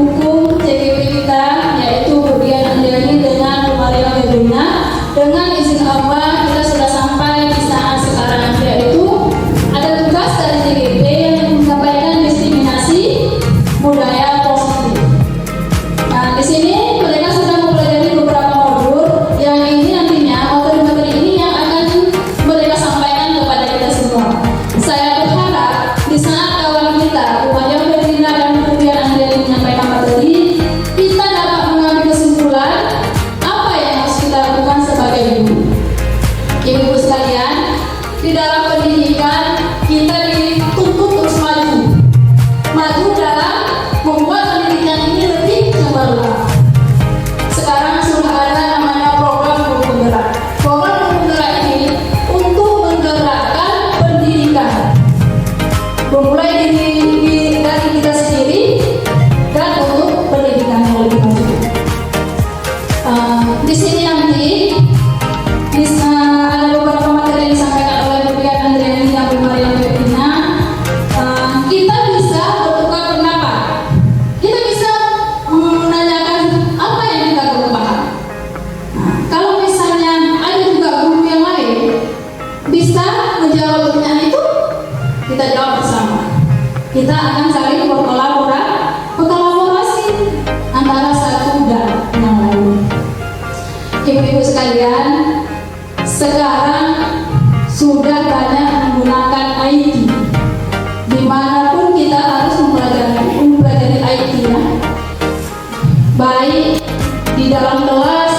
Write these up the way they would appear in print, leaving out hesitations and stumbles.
pendukung CGP kita, yaitu Budian Andriani dengan Maria Medina. Dengan izin Allah, kita sudah sampai di saat sekarang, yaitu ada tugas dari CGP yang menyampaikan diskriminasi budaya positif. Nah, di sini mereka sudah mempelajari beberapa modul yang ini nantinya materi-materi ini yang akan mereka sampaikan kepada kita semua. Saya berharap di saat kawan kita Maria Medina dan Budian Andriani menyampaikan materi, kita dapat mengambil kesimpulan apa yang harus kita lakukan sebagai guru. Ibu-ibu sekalian, di dalam pendidikan kita dituntut terus maju dalam membuat pendidikan ini lebih cemerlang. Sekarang sudah ada namanya program guru penggerak. Program guru penggerak ini untuk menggerakkan pendidikan, memulai dari kita sendiri dan untuk pendidikan yang lebih maju. Di sini nanti bisa ada beberapa materi yang disampaikan oleh Budian Andriani dan Bu Maria Medina. Kita bisa bertukar pendapat. Kita bisa menanyakan apa yang kita belum paham. Kalau misalnya ada juga guru yang lain bisa menjawab pertanyaan itu, kita jawab bersama. Kita akan saling berkolaborasi antara satu dan yang lain. Ibu-ibu sekalian, sekarang sudah banyak menggunakan IT. Dimanapun kita harus mempelajari IT ya. Baik di dalam kelas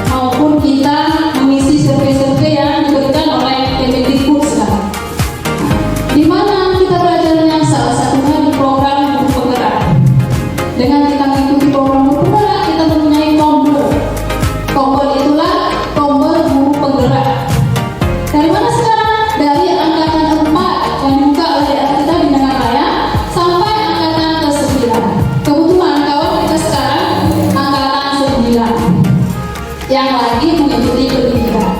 maupun kita mengisi survei-survei yang diberikan oleh Kemendikbud sekarang. Di mana kita belajarnya salah satunya di program guru penggerak. Dengan kita mengikuti program guru penggerak, kita mempunyai tombol. Tombol itulah tombol guru penggerak. Dari mana sekarang? Dari angkatan 4 yang dibuka oleh kita di Raya sampai angkatan ke-9. Kebetulan kawan kita sekarang angkatan 9 yang lagi mengikuti pendidikan.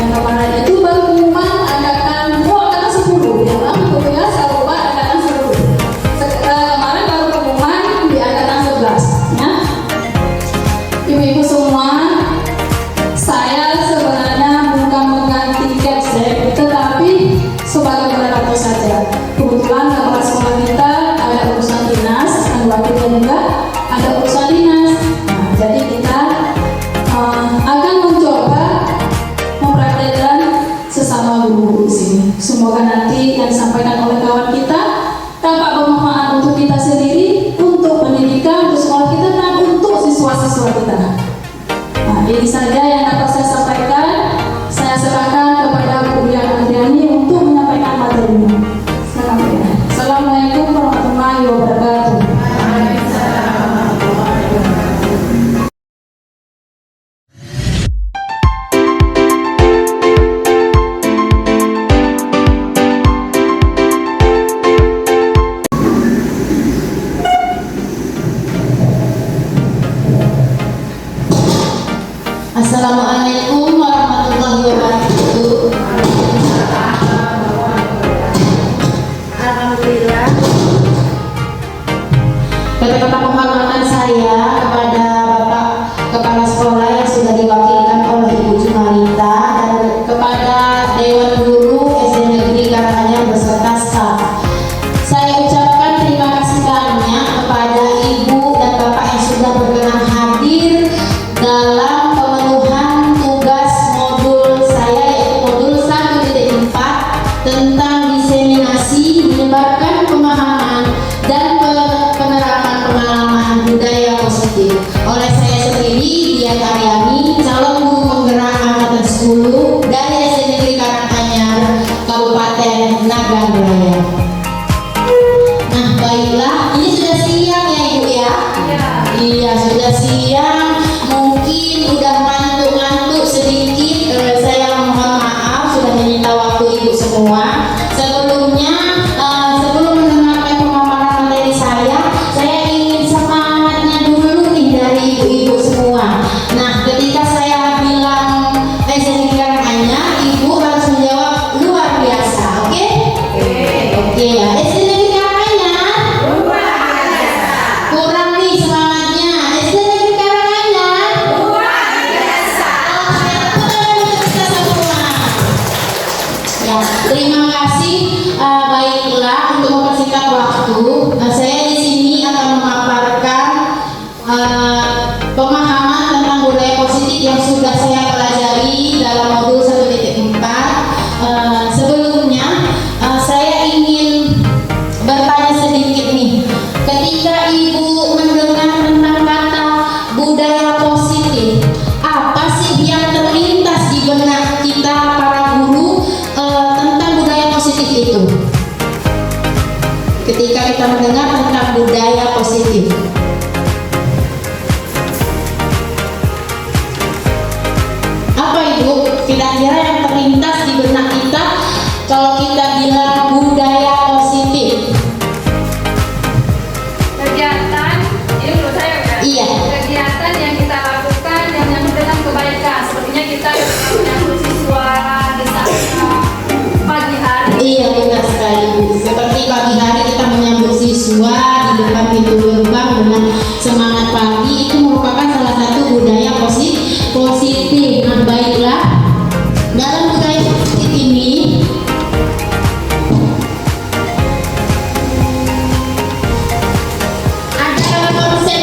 Yang kemarin itu baru pengumuman angkatan 10 ya bang, kemudian saya lupa angkatan 10. Kemarin baru pengumuman di angkatan 11 ya. Ibu-ibu semua, saya sebenarnya bukan mengganti capsek, tetapi sebagai moderator saja. Kebetulan kepala sekolah kita ada urusan dinas, dan wakilnya juga ada urusan dinas. Nah, jadi kita akan mencoba mempraktekkan sesama guru di sini. Semoga nanti yang disampaikan oleh kawan kita dapat bermanfaat untuk kita sendiri, untuk pendidikan, untuk sekolah kita, dan untuk siswa-siswa kita. Nah, ini saja yang dapat saya sampaikan. Saya serahkan kepada Budian Andriani untuk menyampaikan materinya. Silakan. Assalamualaikum warahmatullahi wabarakatuh. Assalamualaikum warahmatullahi wabarakatuh. Alhamdulillah. Kata-kata penghormatan saya kepada Bapak Kepala Sekolah yang sudah diwakilkan oleh Ibu Jumalita dan kepada Dewan Guru SD Negeri Karanganyar beserta staf. Saya ucapkan terima kasih banyak kepada Ibu dan Bapak yang sudah berkenan hadir dalam pemenuhan tugas modul saya, yaitu modul 1.4 tentang diseminasi, menyebarkan pemahaman dan penerapan pengalaman budaya positif oleh saya sendiri, Dian Aryani, calon guru penggerak angkatan 10 dari SD Negeri Karanganyar, Kabupaten Nagan Raya. Nah, baiklah, ini sudah siang ya Ibu ya? Iya, sudah siang. Mungkin udah ngantuk-ngantuk sedikit. Saya mohon maaf sudah menyita waktu Ibu semua. Sebelumnya, sebelum mendengarkan pemaparan materi saya ingin semangatnya dulu nih dari ibu-ibu semua. Nah, ketika saya bilang saya Karanganyar, Ibu harus menjawab luar biasa, oke? Oke ya. SD Negeri Karanganyar luar biasa. Kurang nih kalau kita bilang budaya positif? Kegiatan, ini menurut saya kan? Iya. Kegiatan yang kita lakukan yang menyambut dengan kebaikan. Sepertinya kita menyambut siswa di saat pagi hari. Iya, benar sekali Bu. Seperti pagi hari kita menyambut siswa di depan pintu gerbang dengan semangat pagi, itu merupakan salah satu budaya positif. Nah, baiklah, dalam budaya positif ini ada konsep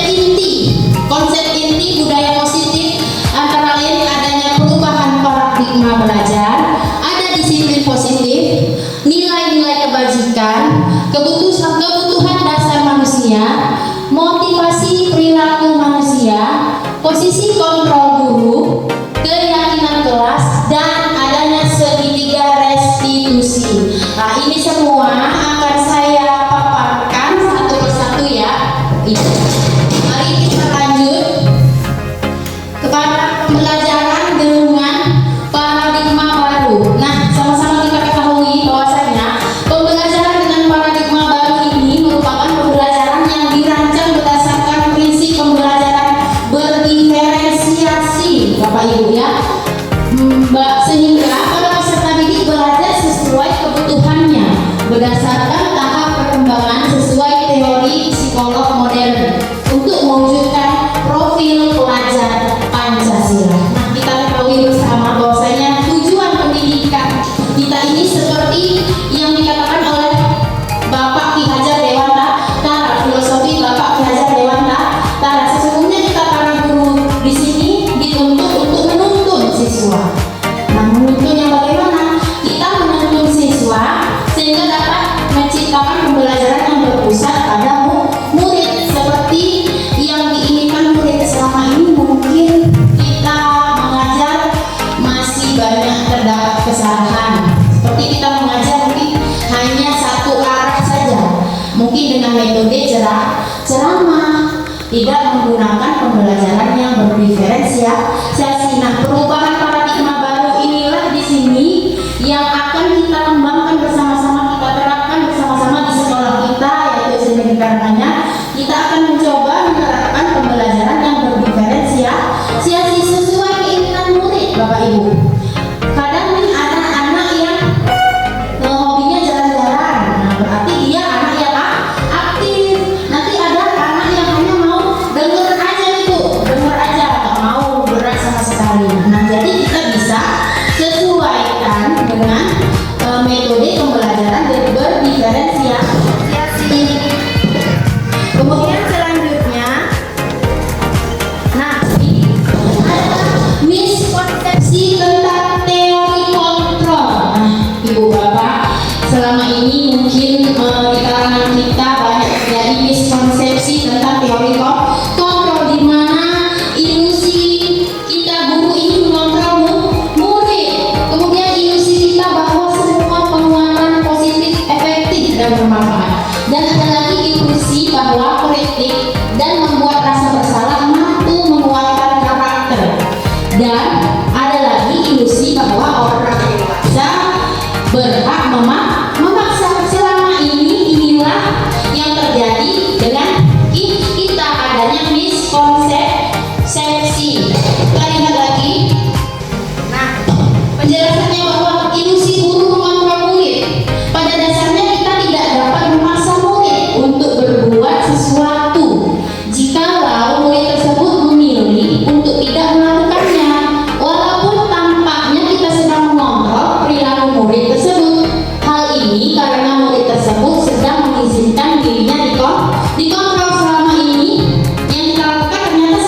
inti budaya positif, antara lain adanya perubahan paradigma belajar, ada disiplin positif, nilai-nilai kebajikan, kebutuhan dasar manusia, motivasi perilaku manusia, posisi kontrol guru, keyakinan kelas, dan adanya segitiga restitusi. Nah, ini semua akan saya paparkan satu persatu ya. Mari kita lanjut kepada pembelajaran dengan paradigma baru. Nah, sama-sama kita ketahui bahwasanya pembelajaran dengan paradigma baru ini merupakan pembelajaran yang dirancang berdasarkan prinsip pembelajaran berdiferensiasi, Bapak Ibu ya. Sehingga para peserta didik belajar sesuai kebutuhannya berdasarkan tahap perkembangan sesuai teori psikolog modern untuk mewujudkan profil pelajar Pancasila. Nah, kita ketahui bersama bahwasanya tujuan pendidikan kita ini seperti yang dikatakan oleh Bapak Ki Hajar Dewantara, filosofi Bapak Ki Hajar Dewantara. Sesungguhnya kita para guru di sini dituntut untuk menuntun siswa. Nah, menuntunnya bagaimana? Kita menuntun siswa sehingga dapat menciptakan pembelajaran yang berpusat pada murid seperti yang diinginkan murid. Selama ini mungkin kita mengajar masih banyak terdapat kesalahan. Seperti kita mengajar mungkin hanya satu arah saja, mungkin dengan metode ceramah, tidak menggunakan pembelajaran yang berdiferensiasi. Nah, perubahan paradigma baru inilah di sini yang akan kita kembangkan bersama-sama, kita terapkan bersama-sama di sekolah kita, yaitu SDN Karanganyar. Kita akan mencoba menerapkan pembelajaran yang berdiferensiasi sesuai keinginan murid, Bapak Ibu. Kadang nih ada anak yang hobinya jalan-jalan, nah berarti dia anak yang aktif. Nanti ada anak yang hanya mau denger aja, nggak mau gerak sama sekali. Nah, jadi kita bisa sesuaikan dengan metode pembelajaran berdiferensiasi. Kemudian selanjutnya, nah ini ada miskonsepsi tentang teori kontrol. Nah, Ibu Bapak, selama ini mungkin di kalangan kita banyak terjadi miskonsepsi tentang teori kontrol, di mana ilusi kita guru ini mengontrol murid, kemudian ilusi kita bahwa semua penguatan positif efektif dan bermanfaat, dan ada lagi ilusi bahwa kritik dan membuat rasa bersalah mampu menguatkan karakter, dan ada lagi ilusi bahwa orang dewasa berhak memaksa. Selama inilah yang terjadi dengan kita, adanya miskonsepsi. Kita lihat lagi. Nah, penjelasannya bahwa ilusi guru mengontrol murid. Pada dasarnya kita tidak dapat memaksa murid untuk berbuat sesuatu jikalau murid tersebut memilih untuk tidak melakukannya, walaupun tampaknya kita sedang mengontrol perilaku murid tersebut. Hal ini karena murid tersebut sedang mengizinkan dirinya dikontrol. Selama ini yang kita lakukan ternyata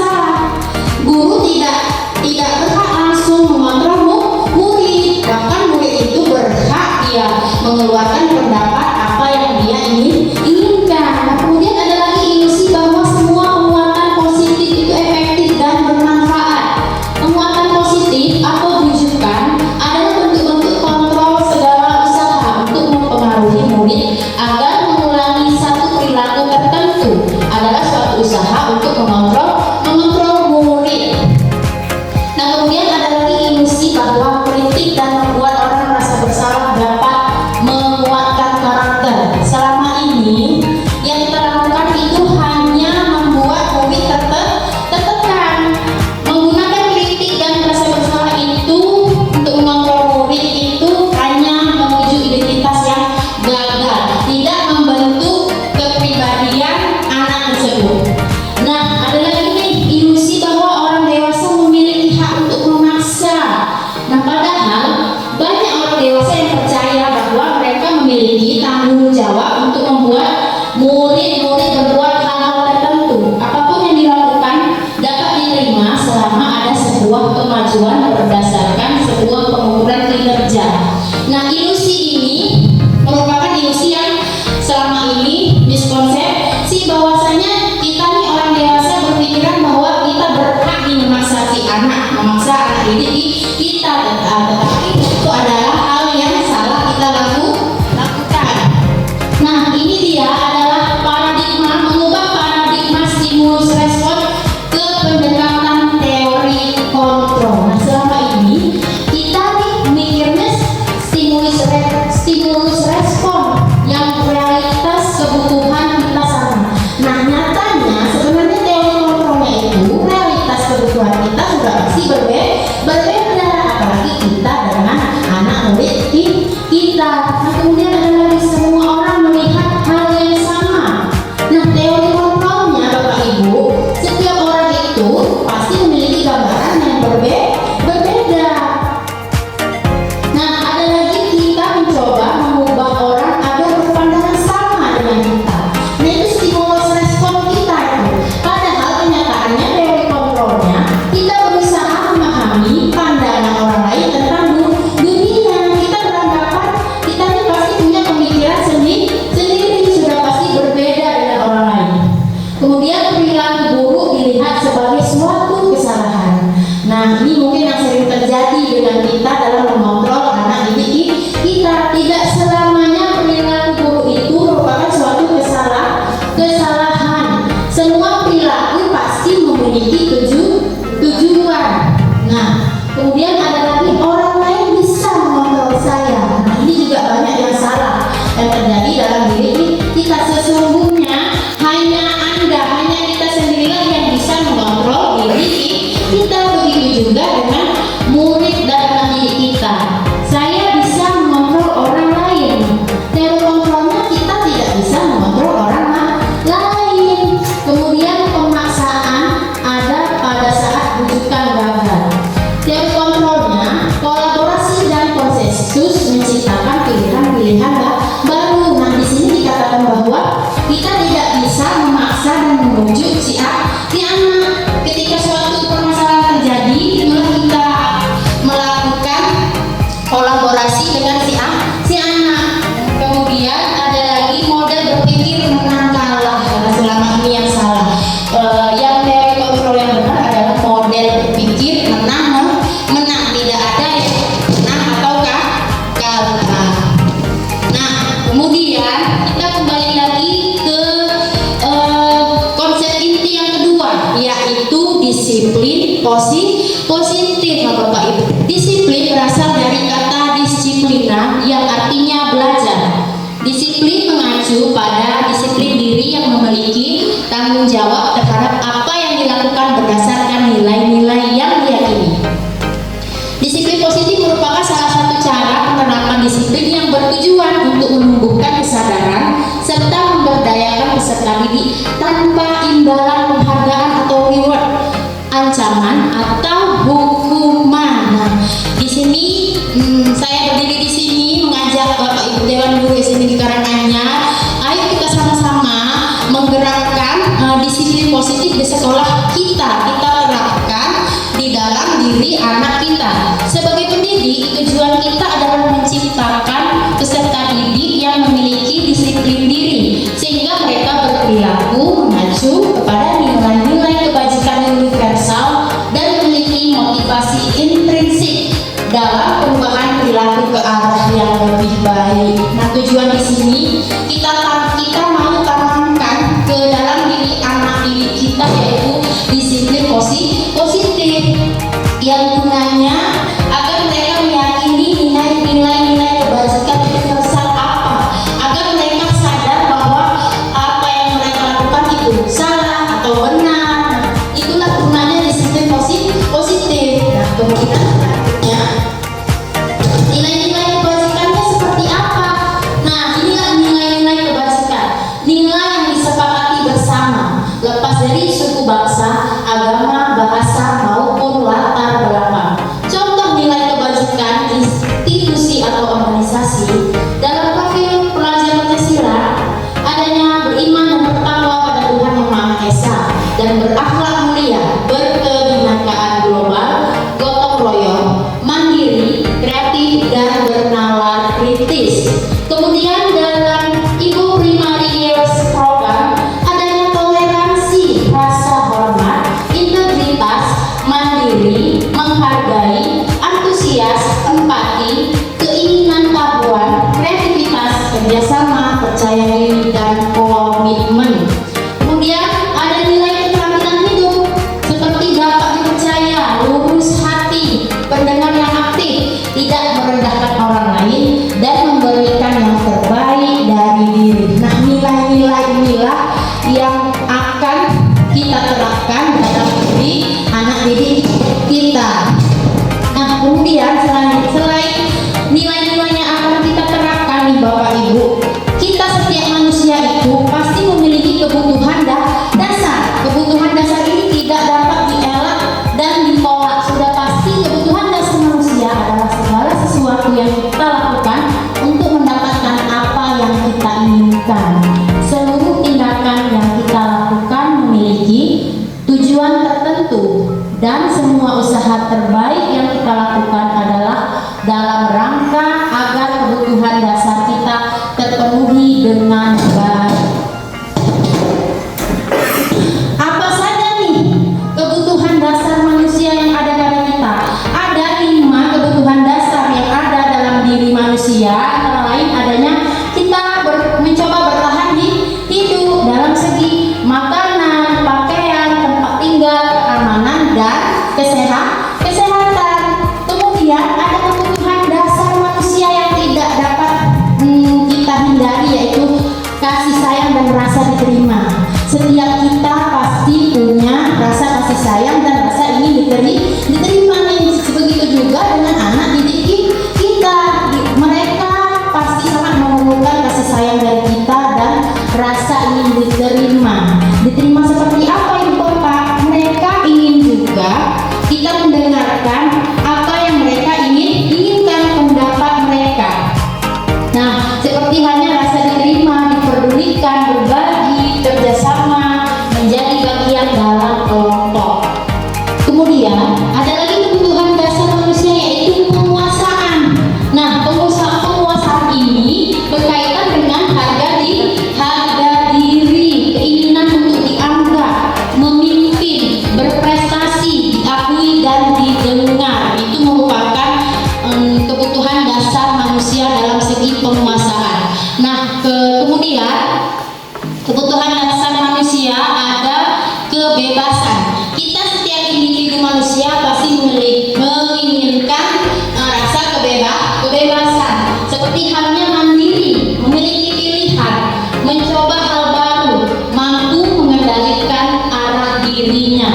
kontrolnya, kita berusaha memahami pandangan orang lain tentang dunia. Kita beranggapan kita ini pasti punya pemikiran sendiri, sudah pasti berbeda dengan orang lain. Kemudian perilaku buruk dilihat sebagai suatu kesalahan. Nah, ini mungkin yang sering terjadi dengan kita dalam mengontrol anak didik kita. Tidak selamanya perilaku buruk itu merupakan suatu kesalahan. Semua perilaku pasti memiliki tujuan. Nah, kemudian ada lagi orang lain bisa mengontrol saya. Nah, ini juga banyak yang salah yang terjadi dalam diri kita. Sesungguhnya hanya kita sendirilah yang bisa mengontrol diri kita. Begitu juga dengan murid dan anak didik kita. Saya bisa mengontrol orang lain. Terkontrolnya kita tidak bisa mengontrol orang lain. Kemudian pemaksaan ada pada saat rujukan gagal. Terkontrolnya kolaborasi dan konsensus menciptakan pilihan-pilihan baru. Nah, di sini dikatakan bahwa kita tidak bisa memaksa dan membujuk si anak. Ketika suatu permasalahan terjadi, itulah kita melakukan kolaborasi dengan si anak. Kemudian ada lagi model berpikir menang kalah, karena selama ini yang salah. Yang teori kontrol yang benar adalah model berpikir menang, tidak ada yang menang atau kalah. Nah, kemudian kita kembali lagi ke konsep inti yang kedua, yaitu disiplin positif, Bapak Ibu. Disiplin berasal dari kata disiplina yang artinya belajar. Disiplin mengacu pada disiplin diri yang memiliki tanggung jawab terhadap apa yang dilakukan berdasarkan nilai-nilai yang diyakini. Disiplin positif merupakan salah satu cara penerapan disiplin yang bertujuan untuk menumbuhkan kesadaran serta memberdayakan peserta didik tanpa imbalan penghargaan atau reward, ancaman atau hukuman. Nah, di sini saya berdiri di sini mengajak Bapak Ibu Dewan Guru SMP Karanganyar, ayo kita sama-sama menggerakkan disiplin positif di sekolah kita terapkan di dalam diri anak kita. Sebagai pendidik, tujuan kita adalah menciptakan peserta didik yang memiliki disiplin diri sehingga mereka berperilaku mengacu kepada nilai-nilai kebajikan universal dan memiliki motivasi intrinsik dalam perubahan perilaku ke arah yang lebih baik. Nah, tujuan di sini kita mau tanamkan ke dalam diri anak didik kita, yaitu disiplin positif yang gunanya agar mereka meyakini nilai-nilai kebajikan universal apa, agar mereka sadar bahwa apa yang mereka lakukan itu salah atau benar. Itulah gunanya disiplin positif. Nah, kemudian selanjutnya nilai-nilai kebajikannya seperti apa? Nah, inilah nilai-nilai kebajikan, nilai yang disepakati bersama, lepas dari suku bangsa, agama, bahasa maupun latar belakang. Contoh nilai kebajikan institusi atau organisasi dalam profil pelajar Pancasila adanya beriman dan bertakwa pada Tuhan Yang Maha Esa dan berakhlak mulia, berkebinekaan global, gotong royong, mandiri, kreatif, dan bernalar kritis. Kemudian dalam Ibu Primary Years Program adanya toleransi, rasa hormat, integritas, mandiri, menghargai, antusias, empati, keinginan tahuan, kreativitas, kerjasama, percaya diri, dan komitmen. Kemudian ada nilai keterampilan hidup seperti dapat dipercaya, lurus hati, pendengar yang aktif, tidak merendahkan orang lain, dan memberikan yang terbaik dari diri. Nah, nilai-nilai inilah yang akan kita terapkan dalam diri anak didik kita. Nah, kemudian selain nilai-nilainya akan kita terapkan nih Bapak Ibu, kita setiap manusia itu pasti memiliki kebutuhan dasar. Kebutuhan dasar ini tidak dapat dielak dan ditolak. Sudah pasti kebutuhan dasar manusia adalah segala sesuatu yang kita lakukan untuk mendapatkan apa yang kita inginkan. Seluruh tindakan yang kita lakukan memiliki tujuan tertentu. dan semua usaha terbaik yang kita lakukan adalah dalam rangka agar kebutuhan dasar kita terpenuhi dengan baik. Apa saja nih kebutuhan dasar manusia yang ada pada kita? Ada 5 kebutuhan dasar yang ada dalam diri manusia, antara lain adanya kita mencoba bertahan hidup dalam segi makanan, pakaian, tempat tinggal, keamanan, dan kesehatan. Kemudian ada kebutuhan dasar manusia yang tidak dapat kita hindari, yaitu kasih sayang dan rasa diterima. Setiap kita pasti punya rasa kasih sayang dan rasa ingin diterima nih. Begitu juga dengan anak didik kita. Mereka pasti sangat memerlukan kasih sayang dari kita dan rasa ingin diterima. Diterima seperti apa Ibu Bapak? Mereka ingin juga kita mendengarkan apa yang mereka inginkan, pendapat mereka. Nah, seperti halnya rasa diterima, diperdulikan, berbagi, kerjasama, menjadi bagian dalam kelompok. Kemudian ada lagi kebutuhan dasar manusia, yaitu penguasaan. Nah, penguasaan ini berkaitan dengan harga diri, keinginan untuk dianggap, memimpin, berprestasi, diakui dan didengar. Itu merupakan kebutuhan dasar manusia dalam segi penguasaan. Nah, kemudian kebutuhan dasar manusia ada kebebasan. Kita setiap individu manusia pasti menginginkan rasa kebebasan, seperti halnya mandiri, memiliki pilihan, mencoba hal baru, mampu mengendalikan arah dirinya.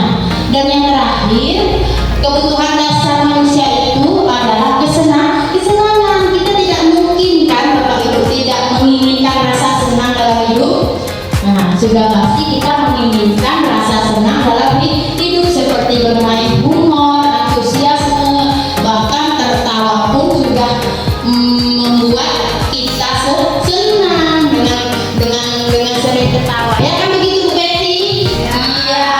Dan yang terakhir, kebutuhan dasar manusia itu adalah kesenangan. Kita tidak mungkin kan Bapak Ibu tidak menginginkan rasa senang dalam hidup. Nah, sudah pasti kita menginginkan rasa senang dalam hidup, seperti bermain humor, antusiasme, bahkan tertawa pun sudah membuat kita senang dengan sering ketawa. Ya kan begitu Bu Betty? Iya,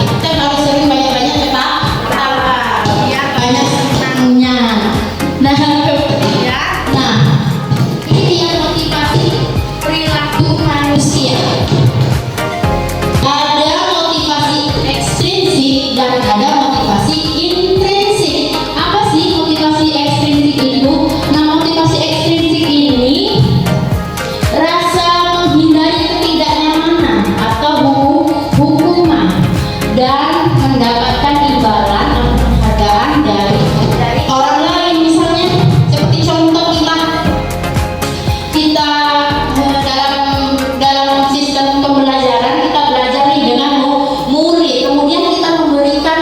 kita harus sering banyak-banyak ketawa, biar banyak senangnya. Nah, ini dia motivasi perilaku manusia. Ada motivasi ekstrinsik dan ada motivasi intrinsik. Apa sih motivasi ekstrinsik itu? Nah, motivasi ekstrinsik ini rasa menghindari ketidaknyamanan atau hukuman dan mendapatkan imbalan atau penghargaan dari orang lain. Misalnya seperti contoh kita dalam sistem pembelajaran, kita belajar nih dengan murid, kemudian kita memberikan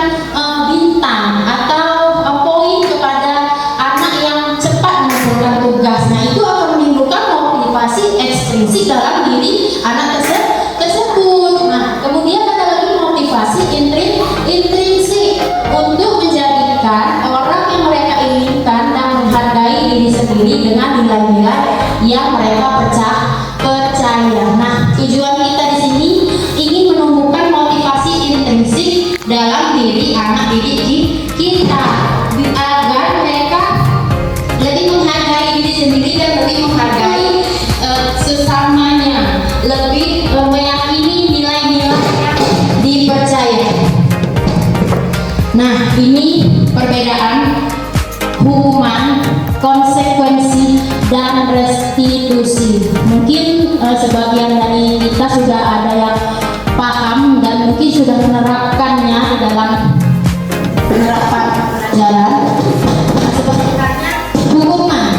bintang atau poin kepada anak yang cepat mengumpulkan tugas. Nah, itu akan menimbulkan motivasi ekstrinsik dalam diri anak tersebut. Nah, kemudian ada lagi motivasi intrinsik untuk menjadikan orang yang mereka inginkan dan menghargai diri sendiri dengan nilai-nilai yang mereka percaya. Nah, tujuan kita di sini ingin menumbuhkan motivasi intrinsik dalam diri anak didik kita agar mereka lebih menghargai diri sendiri dan lebih menghargai sesamanya, lebih meyakini nilai-nilai yang dipercaya. Nah, ini perbedaan hukuman, konsekuensi, dan restitusi. Mungkin sebagian dari kita sudah ada yang paham dan mungkin sudah menerapkannya dalam penerapan pelajaran. Seperti halnya hukuman.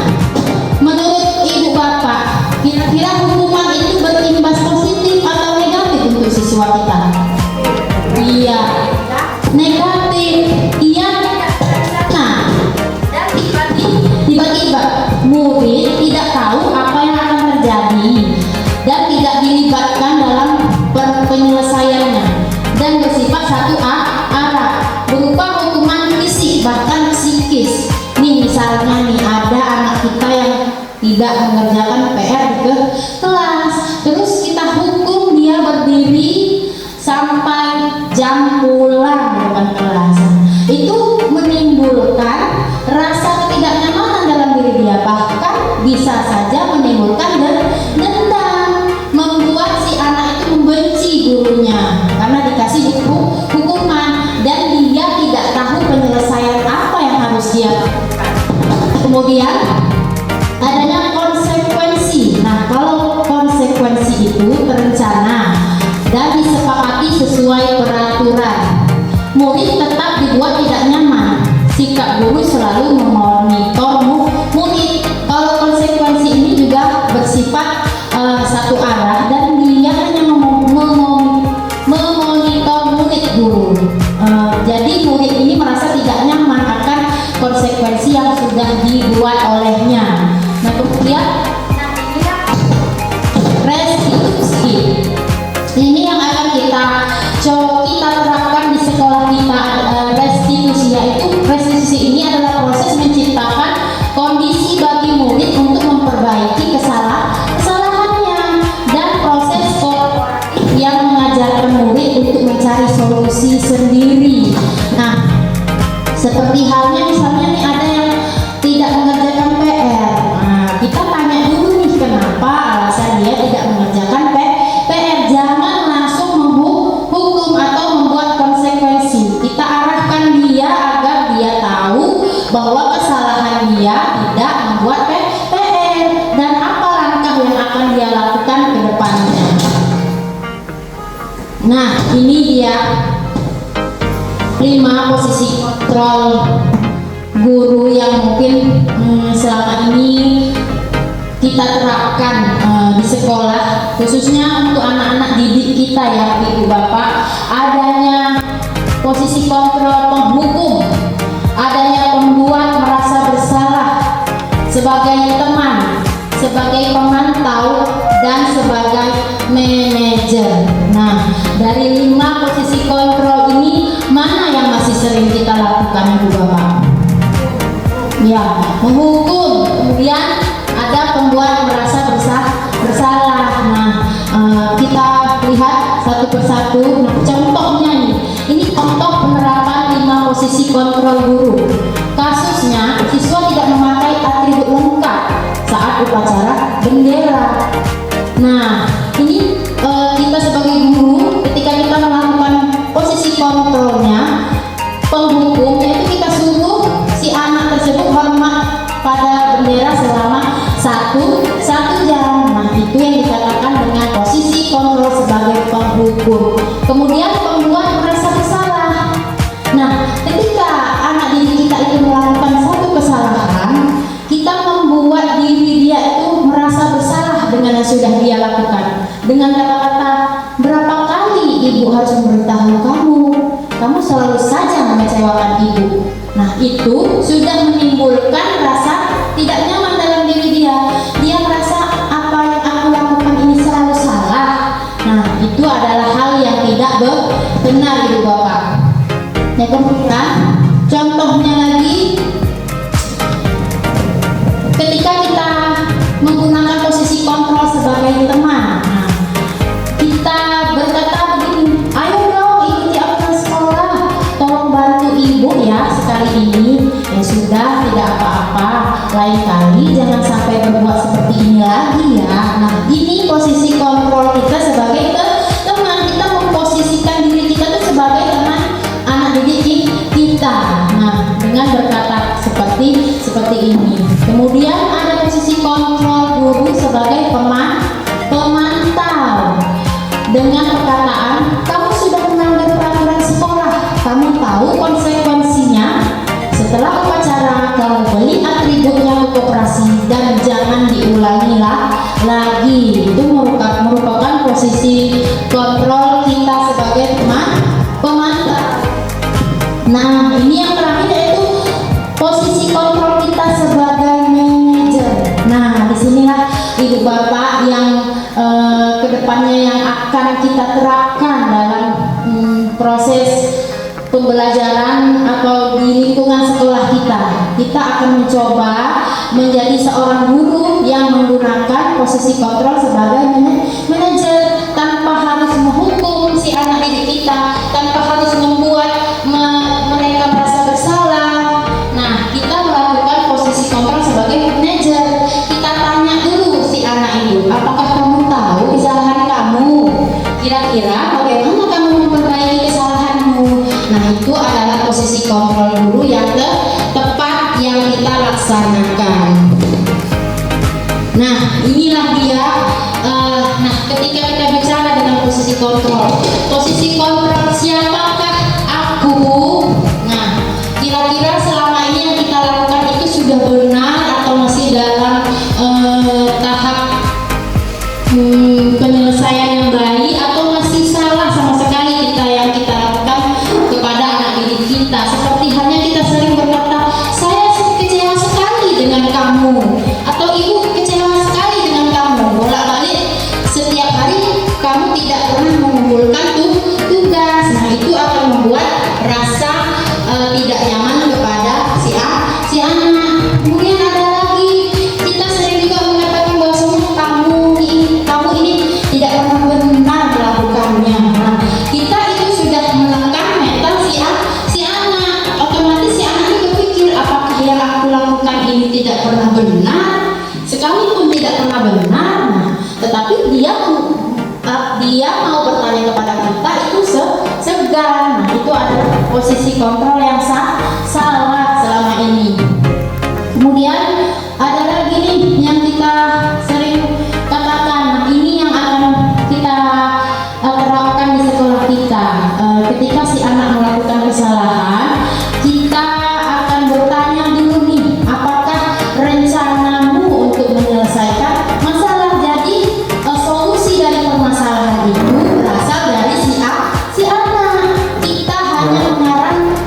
Menurut Ibu Bapak, kira-kira hukuman itu berimbas positif atau negatif untuk siswa kita? Iya, negatif. Iya. Nah, dan tiba-tiba murid tidak tahu apa yang akan terjadi dan tidak dilibatkan dalam penyelesaiannya dan bersifat satu arah, berupa hukuman fisik bahkan psikis. Nih misalnya nih ada anak kita yang tidak mengerjakan PR di kelas, terus kita hukum dia berdiri sampai jam pulang di depan kelas. bisa saja menimbulkan dendam, membuat si anak itu membenci gurunya karena dikasih hukuman dan dia tidak tahu penyelesaian apa yang harus dia lakukan. Kemudian adanya konsekuensi. Nah, kalau konsekuensi itu terencana dan disepakati sesuai peraturan, murid tetap dibuat tidak nyaman. Sikap guru selalu memonitor murid. Kalau konsekuensi ini juga bersifat satu arah dan dia hanya memonitor murid guru. Jadi murid ini merasa tidak nyaman akan konsekuensi yang sudah dibuat olehnya. Nah, kemudian restitusi. Ini yang akan kita terapkan di sekolah kita. Restitusi, yaitu restitusi ini adalah proses menciptakan kondisi bagi murid untuk memperbaiki kesalahannya dan proses kolaboratif yang mengajarkan murid untuk mencari solusi sendiri. Nah, seperti halnya misalnya nih ada yang tidak mengerjakan PR. Nah, kita tanya dulu nih kenapa alasan dia tidak mengerjakan PR. Jangan langsung menghukum atau membuat konsekuensi. Kita arahkan dia agar dia tahu bahwa kesalahan dia tidak membuat PR dan apa langkah yang akan dia lakukan ke depannya. Nah, ini dia 5 posisi kontrol guru yang mungkin selama ini kita terapkan di sekolah, khususnya untuk anak-anak didik kita ya Ibu Bapak. Adanya posisi kontrol penghukum, adanya pembuat merasa bersalah sebagai teman, sebagai pemantau, dan sebagai manajer. Nah, dari 5 posisi kontrol ini mana yang masih sering kita lakukan Ibu Bapak? Ya, menghukum. Kemudian ada pembuat merasa bersalah. Nah, kita lihat satu persatu. Nah, contohnya nih, ini contoh penerapan 5 posisi kontrol guru. Kasusnya, siswa tidak memakai atribut lengkap saat upacara bendera. Nah, ini kita sebagai guru, ketika kita melakukan posisi kontrolnya, penghukum, yaitu kita suruh si anak tersebut hormat pada bendera selama satu jam. Nah, itu yang dikatakan dengan posisi kontrol sebagai penghukum. Kemudian pembuat merasa bersalah. Nah, ketika anak didik kita itu melakukan satu kesalahan, kita membuat diri dia itu merasa bersalah dengan yang sudah dia lakukan. Dengan kata-kata, berapa kali ibu harus memberitahu kamu? Kamu selalu saja mengecewakan ibu. Nah, itu sudah menimbulkan rasa tidak nyaman dalam diri dia. Dia merasa apa yang aku lakukan ini selalu salah. Nah, itu adalah hal yang tidak benar Ibu Bapak. Ya, kemudian contohnya lagi, ketika kita menggunakan posisi kontrol sebagai teman. Nah, kita berkata begini, ayo dong ikuti aturan sekolah, tolong bantu ibu ya sekali ini. Ya sudah, tidak apa-apa, lain kali jangan sampai berbuat seperti ini lagi ya. Nah, ini posisi kontrol kita sebagai teman. Kita memposisikan diri kita itu sebagai teman anak didik kita. Nah, dengan berkata seperti ini. Kemudian ada posisi kontrol guru sebagai pemantau dengan perkataan, kamu sudah melanggar peraturan sekolah, kamu tahu konsekuensinya. Setelah upacara, kamu beli atributnya ke koperasi dan jangan diulangi lagi. Itu merupakan posisi kontrol kita sebagai pemantau. Nah, ini yang terakhir yaitu posisi kontrol kita sebagai manajer. Nah, disinilah Ibu Bapak yang kedepannya yang akan kita terapkan dalam proses pembelajaran atau di lingkungan sekolah kita. Kita akan mencoba menjadi seorang guru yang menggunakan posisi kontrol sebagai manajer, tanpa harus menghukum si anak didik kita, tanpa harus membuat mereka merasa bersalah. Nah, kita melakukan posisi kontrol sebagai manajer. Kita itu adalah posisi kontrol guru yang tepat yang kita laksanakan. Nah, inilah dia. Nah, ketika kita bicara dengan posisi kontrol siapakah aku? Nah, kira-kira selama ini yang kita lakukan itu sudah benar atau masih dalam tahap penyelesaian yang baik, atau masih salah sama sekali yang kita lakukan kepada anak didik kita? Seperti hanya kita sering berkata, saya kecewa sekali dengan kamu, atau ibu kecewa sekali dengan kamu, bolak-balik setiap hari kamu tidak pernah mengumpulkan tugas. Nah, itu akan membuat rasa tidak nyaman kepada si anak. Kemudian ada lagi, kita sering juga mengatakan bahwa kamu ini tidak pernah benar melakukannya. Nah, kita itu sudah menekan mental si anak. Otomatis si anak itu berpikir, apakah yang aku lakukan ini tidak pernah benar? Sekalipun tidak pernah benar, nah, tetapi dia mau bertanya kepada kita itu segan. Nah, itu adalah posisi kontrol yang salah selama ini. Kemudian ada lagi nih yang kita sering katakan, nah, ini yang akan kita terapkan di sekolah kita. Ketika si anak melakukan kesalahan, kita akan bertanya dulu nih, apakah rencanamu untuk menyelesaikan masalah? Jadi solusi dari permasalahan itu berasal dari si anak. Kita hanya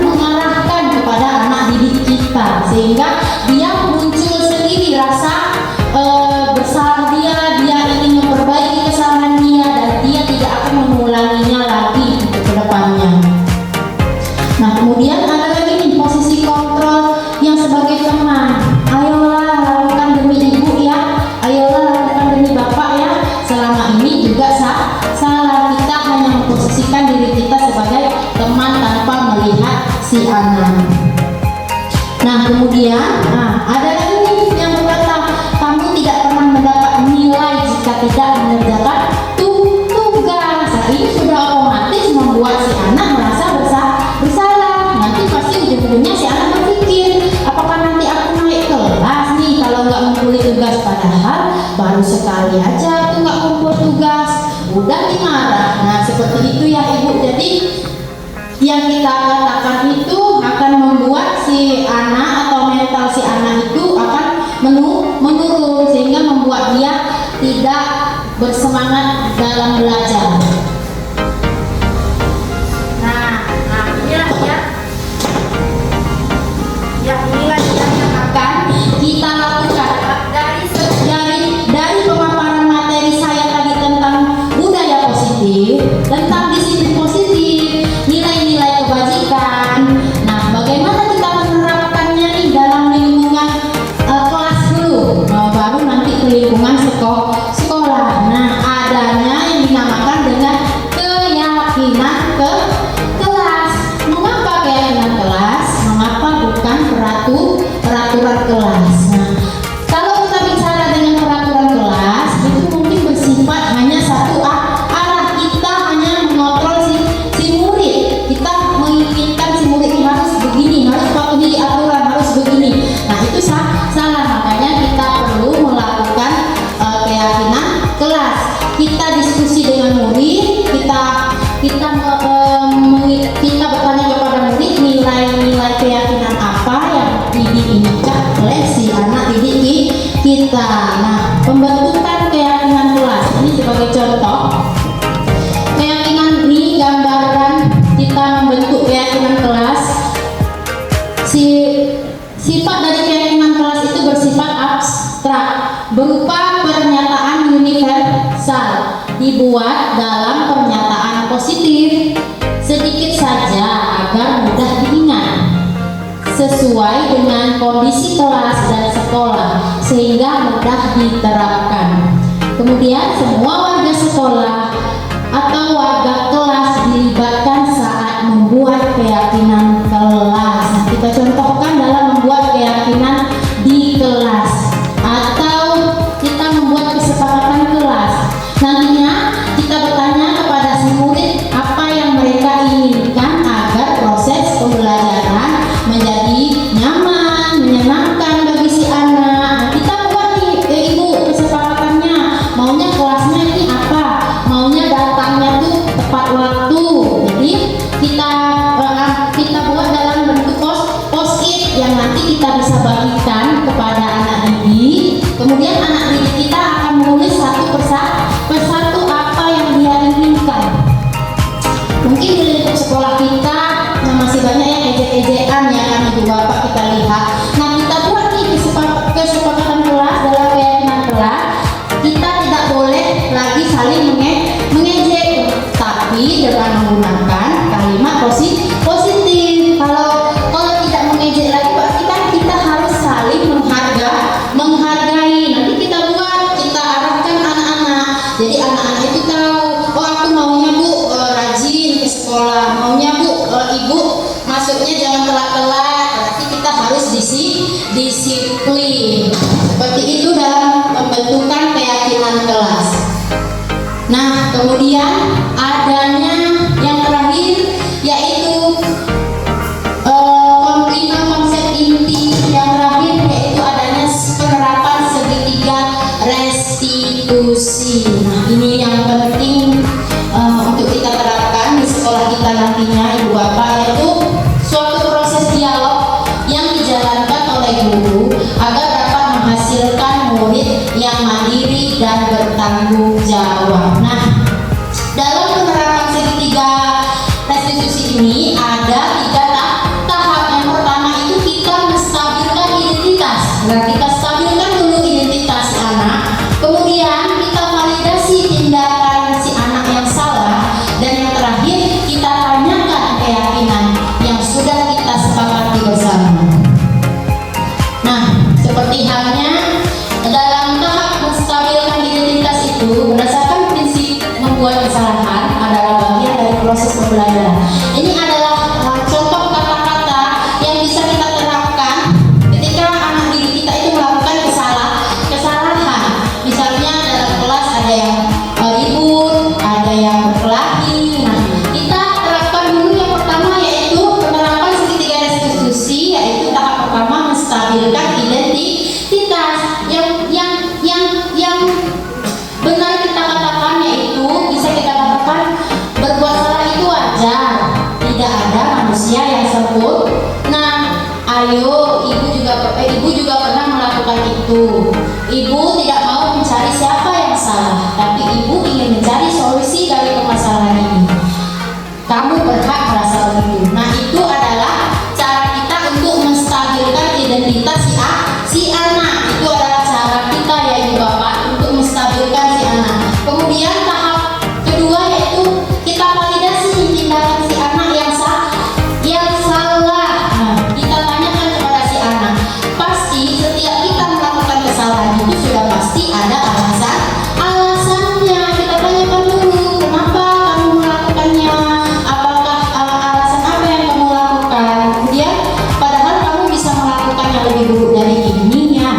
mengarahkan kepada anak didik kita, sehingga dia muncul sendiri rasa bersalah dia ingin memperbaiki kesalahan dia, dan dia tidak akan mengulanginya lagi ke depannya. Nah, kemudian ada lagi nih posisi kontrol yang sebagai teman. Ayolah lakukan demi ibu ya, ayolah lakukan demi bapak ya. Selama ini juga salah, kita hanya memposisikan diri kita sebagai teman tanpa melihat si anak. Nah, kemudian ada lagi nih yang berkata, kamu tidak pernah mendapat nilai jika tidak mengerjakan tugas. Nah, ini sudah otomatis membuat si anak merasa bersalah. Nanti pasti ujung-ujungnya si anak berpikir, apakah nanti aku naik kelas nih kalau nggak ngumpulin tugas, padahal baru sekali aja aku nggak kumpul tugas, udah dimarah. Nah, seperti itu ya ibu. Jadi yang kita katakan itu akan membuat si anak atau mental si anak itu akan menurun, sehingga membuat dia tidak bersemangat dalam belajar. Nah inilah ya. Inilah yang akan kita lakukan dari pemaparan materi saya tadi tentang budaya positif, tentang disiplin positif, nilai-nilai kebajikan. Nah, bagaimana kita menerapkannya nih dalam lingkungan kelas dulu, baru nanti ke lingkungan sekolah. Nah, adanya yang dinamakan dengan keyakinan kelas. Mengapa keyakinan kelas? Mengapa bukan peraturan kelas? Nah, kalau kita bicara dengan peraturan kelas, itu mungkin bersifat hanya satu arah. Kita hanya mengontrol si murid. Kita menginginkan si murid ini harus begini, harus patuhi aturan, harus begini. Nah, itu salah. Makanya kita perlu melakukan keyakinan kelas. Kita diskusi dengan murid, kita bertanya kepada murid nilai-nilai keyakinan apa yang diinginkan oleh si anak didik kita. Nah, pembentukan keyakinan kelas ini sebagai contoh. Keyakinan ini gambaran kita membentuk keyakinan kelas. Sifat dari keyakinan kelas itu bersifat abstrak, berupa pernyataan universal, dibuat dalam pernyataan positif, sedikit saja agar mudah diingat, sesuai dengan kondisi kelas dan sekolah, sehingga mudah diterapkan. Kemudian semua warga sekolah atau warga kelas dilibatkan saat membuat keyakinan kelas. Nah, kita contohkan dalam membuat keyakinan di kelas, atau kita membuat kesepakatan kelas. Nantinya kita bertanya kepada si murid apa yang mereka inginkan agar proses bagikan kepada anak didik. Kemudian anak didik kita akan menulis satu persatu apa yang dia inginkan. Mungkin di lingkup sekolah kita masih banyak yang ejek-ejekan ya kan ibu bapak kita lihat. Nah kita buat nih kesepakatan kelas dalam keyakinan kelas, kita tidak boleh lagi saling mengejek, tapi dengan menggunakan kalimat positif. Kalau tidak mengejek lagi berarti kan kita harus saling menghargai. Nanti kita arahkan anak-anak. Jadi anak-anak itu tahu, oh aku maunya bu rajin ke sekolah, maunya bu ibu masuknya jangan telat-telat. Berarti kita harus disiplin. Seperti itu dalam pembentukan keyakinan kelas. Nah, kemudian adanya yang terakhir yaitu konsep inti yang terakhir yaitu adanya penerapan segitiga restitusi. Nah, ini yang penting untuk kita terapkan di sekolah kita nantinya ibu bapak, yaitu suatu proses dialog yang dijalankan oleh guru agar dapat menghasilkan murid yang mandiri dan bertanggung jawab. Nah, dalam penerapan segitiga restitusi ini ada 3 tahap. Yang pertama itu kita menstabilkan identitas. Nah, kita stabilkan dulu identitas si anak, kemudian kita validasi tindakan si anak yang salah, dan yang terakhir kita tanyakan keyakinan yang sudah kita sepakati bersama. Nah, seperti halnya dalam tahap menstabilkan identitas itu, berdasarkan prinsip membuat kesalahan adalah bagian dari proses pembelajaran. Ini adalah contoh kata-kata yang bisa kita terapkan ketika anak didik kita itu melakukan kesalahan. Misalnya dalam kelas ada yang ribut, ada yang berkelahi. Nah, kita terapkan dulu yang pertama yaitu penerapan segitiga restitusi, yaitu tahap pertama menstabilkan identitas. Yang benar kita katakan yaitu bisa kita katakan berbuat salah itu wajar, tidak ada manusia yang sempurna. Ayo, ibu juga pernah melakukan itu. Ibu tidak mau mencari siapa yang salah, tapi ibu ingin mencari solusi dari permasalahan ini. Kamu berhak merasa begitu. Nah, itu adalah cara kita untuk menstabilkan identitas si anak. Itu adalah cara kita ya ibu bapak untuk menstabilkan si anak. Kemudian tahap kedua yaitu kita validasi tindakan si anak yang salah. Nah, kita tanyakan kepada si anak. Pasti setiap kita melakukan kesalahan itu sudah pasti ada alasannya. Kita tanyakan dulu, kenapa kamu melakukannya? Apakah alasan apa yang kamu lakukan? Kemudian padahal kamu bisa melakukan yang lebih buruk dari ini ya.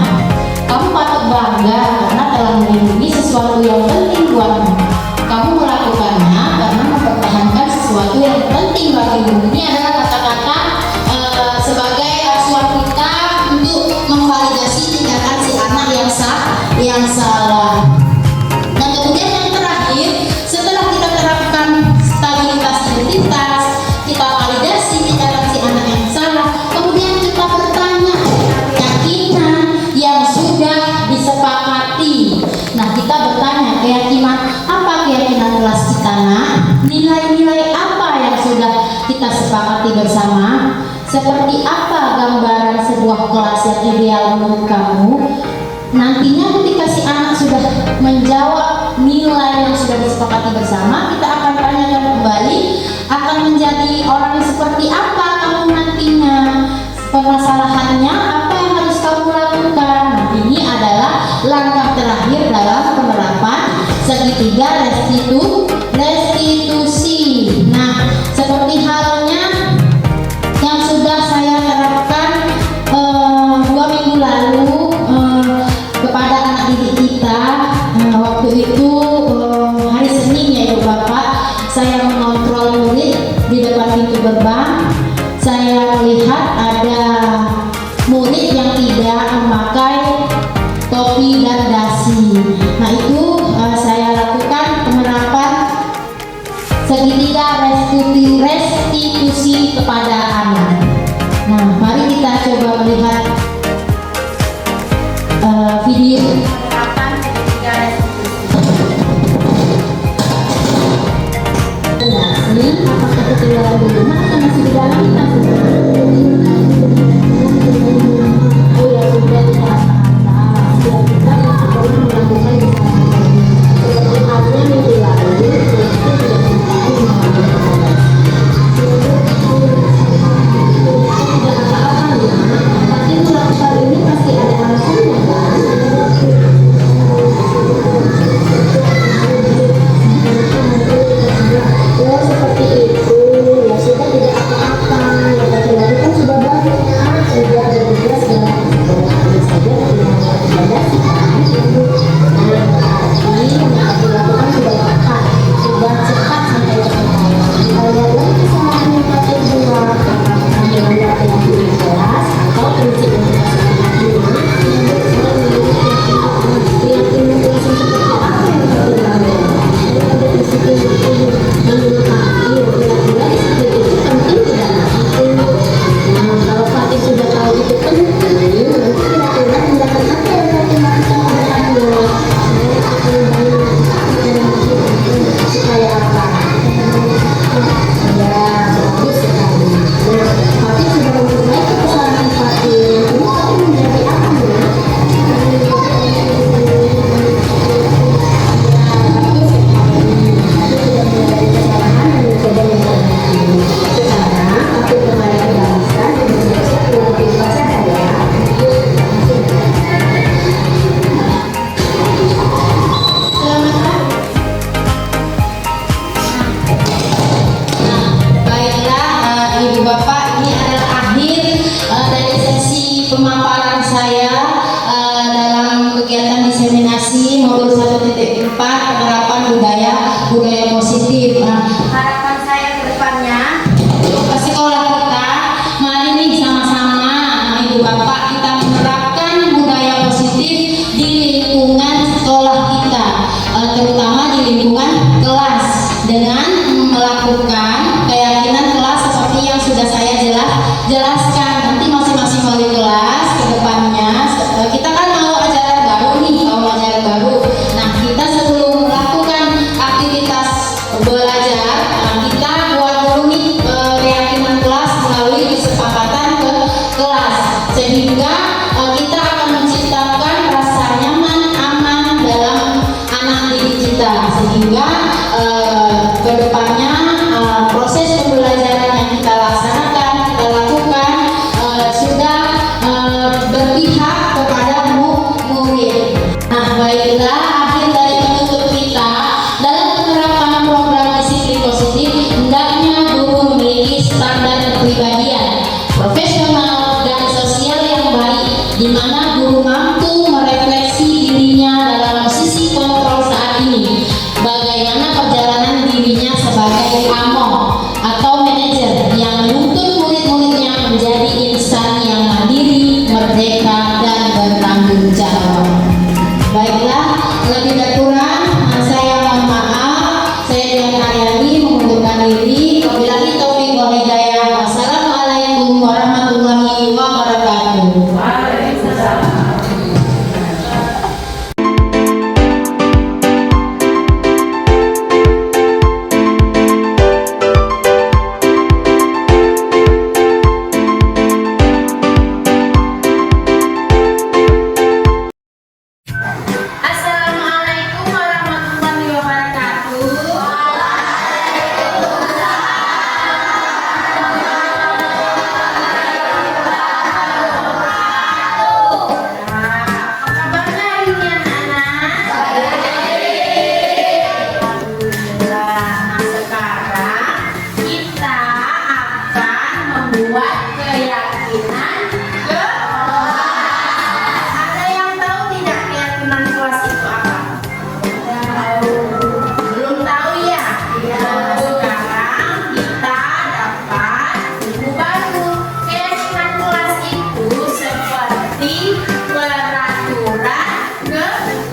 Kamu patut bangga karena telah melindungi sesuatu yang penting buatmu. Kamu melakukannya karena mempertahankan sesuatu yang penting bagimu. Ini adalah kata-kata sebagai acuan kita untuk memvalidasi tindakan si anak yang salah. Dan kemudian yang terakhir, setelah kita terapkan stabilitas identitas, kita validasi tindakan si anak yang salah, kemudian kita bertanya keyakinan yang sudah disepakati. Nah, kita bertanya apa keyakinan kelas kita nak? Nilai-nilai apa yang sudah kita sepakati bersama? Seperti apa gambaran sebuah kelas yang ideal menurut kamu? Nantinya ketika si anak sudah menjawab nilai yang sudah disepakati bersama, kita akan tanyakan kembali, akan menjadi orang yang seperti apa kamu nantinya? Permasalahannya apa yang harus kamu lakukan? Nah, ini adalah langkah terakhir dalam penerapan segitiga restitusi. Nah, seperti halnya yang sudah saya terapkan 2 minggu lalu kepada anak didik kita. Waktu itu hari Senin ya ibu bapak, saya mengontrol murid di depan pintu gerbang. Saya melihat ada murid yang tidak memakai topi dan dasi. Nah, itu saya lakukan penerapan segitiga restitusi kepada anak. Nah, mari kita coba melihat pemaparan saya dalam kegiatan diseminasi modul 1.4 penerapan budaya positif. Nah, harapan saya ke depannya untuk ke sekolah kita, mari nih sama-sama Ibu Bapak kita menerapkan budaya positif di lingkungan sekolah kita, terutama di lingkungan kelas dengan melakukan keyakinan kelas seperti yang sudah saya jelaskan. Nanti masing-masing wali kelas ke depannya kita kan mau ajaran baru nih, nah kita sebelum melakukan aktivitas belajar, kita buat dulu nih keyakinan kelas melalui kesepakatan ke kelas, sehingga kita akan menciptakan rasa nyaman aman dalam anak didik kita, sehingga kedepannya proses pembelajaran yang kita laksanakan, kita lakukan sudah berpihak kepada murid. Nah, baiklah, akhir dari penutup kita dalam penerapan program disiplin positif, hendaknya guru memiliki standar kepribadian, profesional dan sosial yang baik, di mana guru mampu merefleksi dirinya dalam posisi kontrol saat ini. Bagaimana perjalanan dirinya sebagai AMO atau manajer yang menuntut murid-muridnya menjadi insan yang mandiri, merdeka, dan bertanggung jawab. Baiklah, lebih dan kurang saya mohon maaf. Saya Dian Aryani mengundurkan diri. Wabillahi taufiq wal hidayah. Wassalamualaikum warahmatullahi wabarakatuh. Assalamualaikum warahmatullahi wabarakatuh. Apa kabarnya hari ini anak-anak? Alhamdulillah. Nah, sekarang kita akan membuat keyakinan ada yang tahu tidak keyakinan kelas itu apa? Belum tahu ya? Sekarang kita dapat buku baru. Keyakinan kelas itu seperti peraturan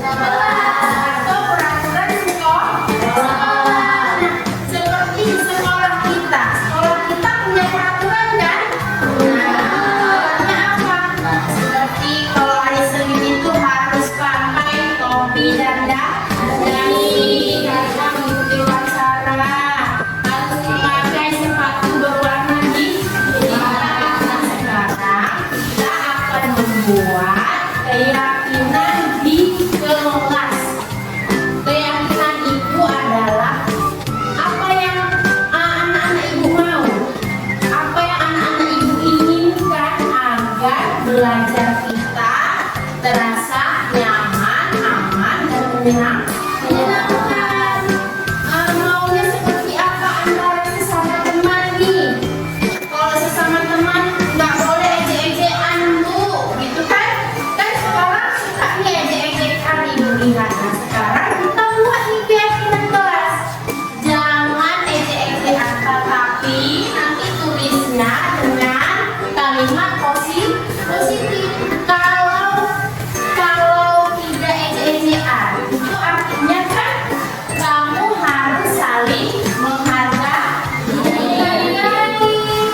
atau peraturan sekolah. Seperti sekolah kita punya peraturan kan? Peraturannya apa? Seperti kalau hari Senin itu harus pakai topi dan dasi, karena mengikuti upacara, harus memakai sepatu berwarna hitam. Sekarang kita akan membuat keyakinan di kelas. Keyakinan itu adalah apa yang anak-anak ibu mau, apa yang anak-anak ibu inginkan agar belajar kita terasa nyaman, aman, dan menyenangkan. Maunya seperti apa antara sesama teman nih? Kalau sesama teman nggak boleh ejek-ejekan Bu, gitu kan? Kan sekarang suka nih ejek-ejekan ibu lihat. Nah, sekarang kita buat nih keyakinan kelas. Jangan ejek-ejekan, tetapi nanti tulisnya dengan kalimat positif. Kalau tidak ejek-ejekan, itu artinya kan kamu harus saling menghargai,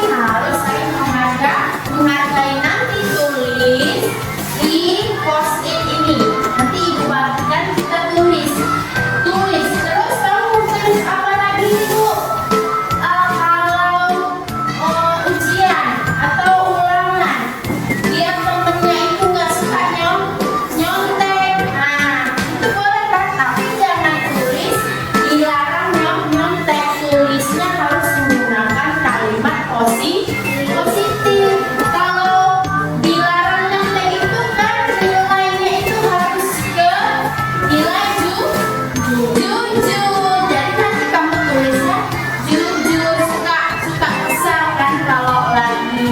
harus saling menghargai. Nanti tulis di post-it ini. Nanti ibu bagikan kita tulis. Terus kamu tulis apa lagi Bu? Kalau ujian atau ulangan, dia temennya itu nggak suka nyontek. Nah, itu boleh kan? Tapi jangan tulis dilarang nyontek. Tulisnya harus menggunakan kalimat positif. Kalau dilarang nyontek itu kan nilainya itu harus ke nilai jujur. Jadi nanti kamu tulisnya jujur. Suka kesal kan kalau lagi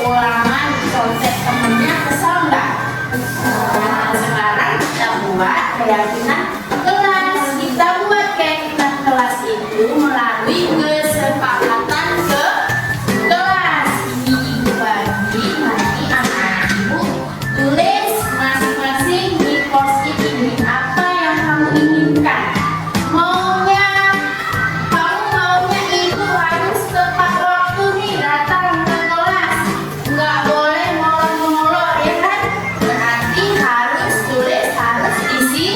ulangan contek teman. teman-temannya kesel nggak? Nah, sekarang kita buat keyakinan kelas. Kita buat keyakinan kelas itu melalui kesepakatan ke kelas. Ini ibu bagi, nanti anak ibu tulis masing-masing di post-it ini apa yang kamu inginkan. Maunya ibu harus tepat waktu nih datang ke kelas, nggak boleh molor-molor ya kan? Berarti harus tulis, harus isi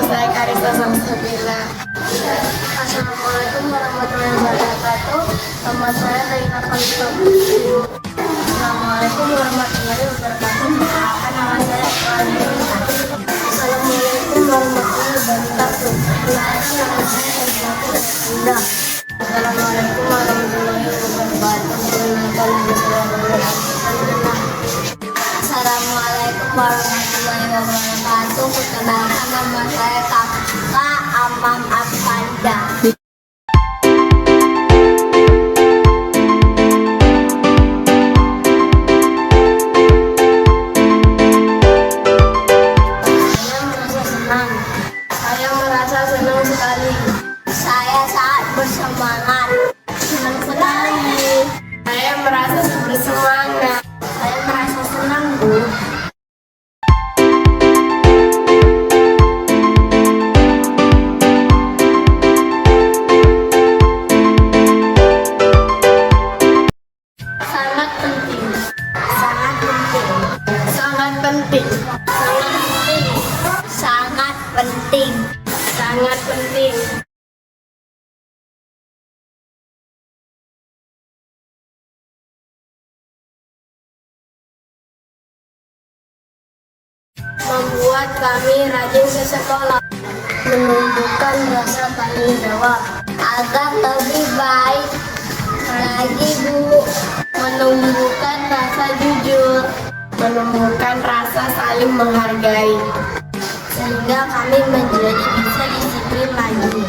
saya Karisa Samsabila. Assalamualaikum warahmatullahi wabarakatuh. Nama saya Daina Kalista. Assalamualaikum warahmatullahi wabarakatuh. Perkenalkan, nama saya Kalista. Assalamualaikum warahmatullahi wabarakatuh. Perkenalkan, nama saya Kalista. Assalamualaikum warahmatullahi wabarakatuh. Perkenalkan, nama saya Kalista. Assalamualaikum warahmatullahi wabarakatuh. Perkenalkan, nama saya Kakak Amam Afanda. Saya merasa senang sekali. Saya sangat bersemangat. Senang sekali. Saya merasa bersemangat. Saya merasa senang, Bu. Sangat penting. Sangat penting. Sangat penting. Sangat penting. Sangat penting. Sangat penting. Membuat kami rajin ke sekolah, menumbuhkan rasa tanggung jawab agar lebih baik lagi, Bu. Menumbuhkan rasa jujur, menumbuhkan rasa saling menghargai, sehingga kami menjadi bisa disiplin lagi.